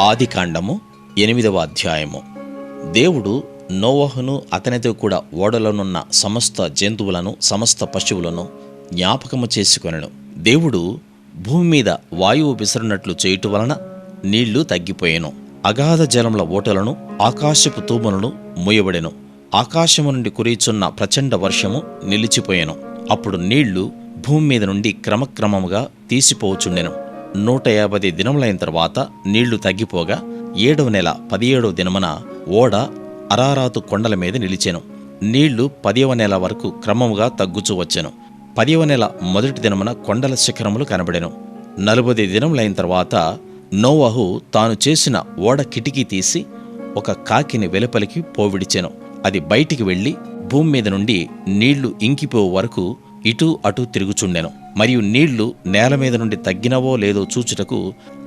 ఆదికాండము 8వ అధ్యాయము. దేవుడు నోవహును అతనితో కూడా ఓడలోనున్న సమస్త జంతువులను సమస్త పశువులను జ్ఞాపకము చేసుకొనెను. దేవుడు భూమి మీద వాయువు విసరునట్లు చేయుట వలన నీళ్లు తగ్గిపోయెను. అగాధ జలముల ఓటలను ఆకాశపు తూములను మూయబడెను. ఆకాశము నుండి కురియుచున్న ప్రచండ వర్షము నిలిచిపోయెను. అప్పుడు నీళ్లు భూమి మీద నుండి క్రమక్రమముగా తీసిపోవచుండెను. 150 దినములైన తర్వాత నీళ్లు తగ్గిపోగా 7వ నెల 17వ దినమున ఓడ అరారాతు కొండల మీద నిలిచెను. నీళ్లు 10వ నెల వరకు క్రమముగా తగ్గుచూ వచ్చెను. 10వ నెల మొదటి దినమున కొండల శిఖరములు కనబడెను. 40 దినములైన తర్వాత నోవహు తాను చేసిన ఓడ కిటికీ తీసి ఒక కాకిని వెలుపలికి పోవిడిచెను. అది బయటికి వెళ్లి భూమి మీద నుండి నీళ్లు ఇంకిపోవు వరకు ఇటూ అటూ తిరుగుచుండెను. మరియు నీళ్లు నేల మీద నుండి తగ్గినవో లేదో చూచుటకు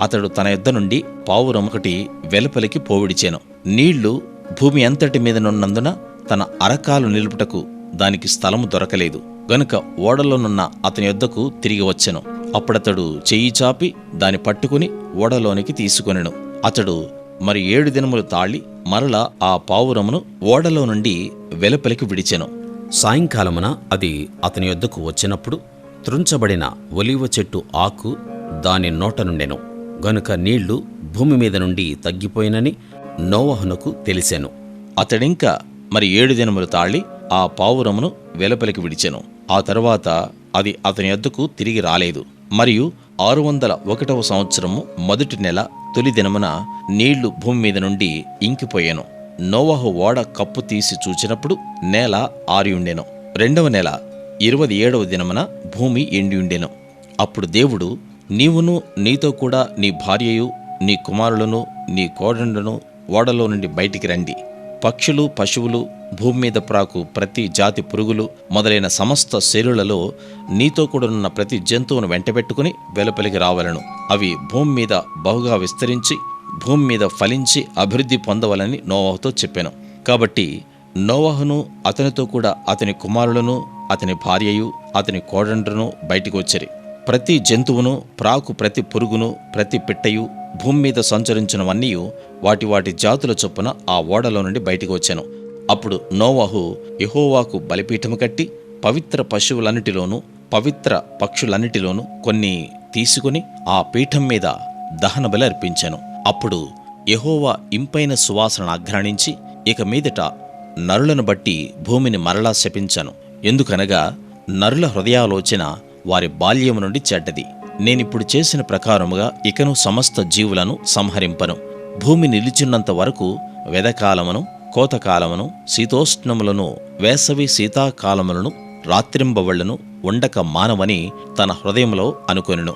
అతడు తన యొద్ద నుండి పావురమొకటి వెలుపలికి పోవిడిచెను. నీళ్లు భూమి అంతటి మీదనున్నందున తన అరకాలు నిలుపుటకు దానికి స్థలము దొరకలేదు గనుక ఓడలోనున్న అతని యొద్దకు తిరిగి వచ్చెను. అప్పుడతడు చెయ్యి చాపి దాని పట్టుకుని ఓడలోనికి తీసుకొనెను. అతడు మరి 7 దినములు తాళి మరలా ఆ పావురమును ఓడలో నుండి వెలుపలికి విడిచెను. సాయంకాలమున అది అతని యొద్దకు వచ్చినప్పుడు త్రుంచబడిన ఒలీవ చెట్టు ఆకు దాని నోట నుండెను గనుక నీళ్లు భూమి మీద నుండి తగ్గిపోయినని నోవహునకు తెలిసెను. అతడింకా మరి 7 దినములు తాళి ఆ పావురమును వెలుపలికి విడిచెను. ఆ తరువాత అది అతని యొద్దకు తిరిగి రాలేదు. మరియు 601వ సంవత్సరము మొదటి నెల తొలి దినమున నీళ్లు భూమి మీద నుండి ఇంకిపోయెను. నోవహు ఓడ కప్పు తీసి చూచినప్పుడు నేల ఆరియుండెను. 2వ నెల 27వ దినమున భూమి ఎండియుండెను. అప్పుడు దేవుడు, నీవును నీతో కూడా నీ భార్యయు నీ కుమారులను నీ కోడండును ఓడలో నుండి బయటికి రండి. పక్షులు పశువులు భూమి మీద ప్రాకు ప్రతి జాతి పురుగులు మొదలైన సమస్త శరీరులలో నీతో కూడానున్న ప్రతి జంతువును వెంటబెట్టుకుని వెలుపలికి రావలను. అవి భూమి మీద బహుగా విస్తరించి భూమి మీద ఫలించి అభివృద్ధి పొందవలని నోవహుతో చెప్పాను. కాబట్టి నోవహును అతనితో కూడా అతని కుమారులను అతని భార్యయు అతని కోడండ్రును బయటికి వచ్చిరి. ప్రతి జంతువును ప్రాకు ప్రతి పురుగును ప్రతి పిట్టయు భూమి మీద సంచరించినవన్నీ వాటి వాటి జాతుల చొప్పున ఆ ఓడలో నుండి బయటికి వచ్చాను. అప్పుడు నోవహు యెహోవాకు బలిపీఠము కట్టి పవిత్ర పశువులన్నిటిలోనూ పవిత్ర పక్షులన్నిటిలోనూ కొన్ని తీసుకుని ఆ పీఠం మీద దహన బలి అర్పించాను. అప్పుడు యెహోవా ఇంపైన సువాసన ఆఘ్రాణించి, ఇక మీదట నరులను బట్టి భూమిని మరలా శపించను. ఎందుకనగా నరుల హృదయాలోచన వారి బాల్యము నుండి చెడ్డది. నేనిప్పుడు చేసిన ప్రకారముగా ఇకను సమస్త జీవులను సంహరింపను. భూమి నిలిచినంత వరకు వెదకాలమును కోతకాలమును శీతోష్ణములను వేసవి శీతాకాలములను రాత్రింబవళ్లను ఉండక మానవని తన హృదయంలో అనుకొనెను.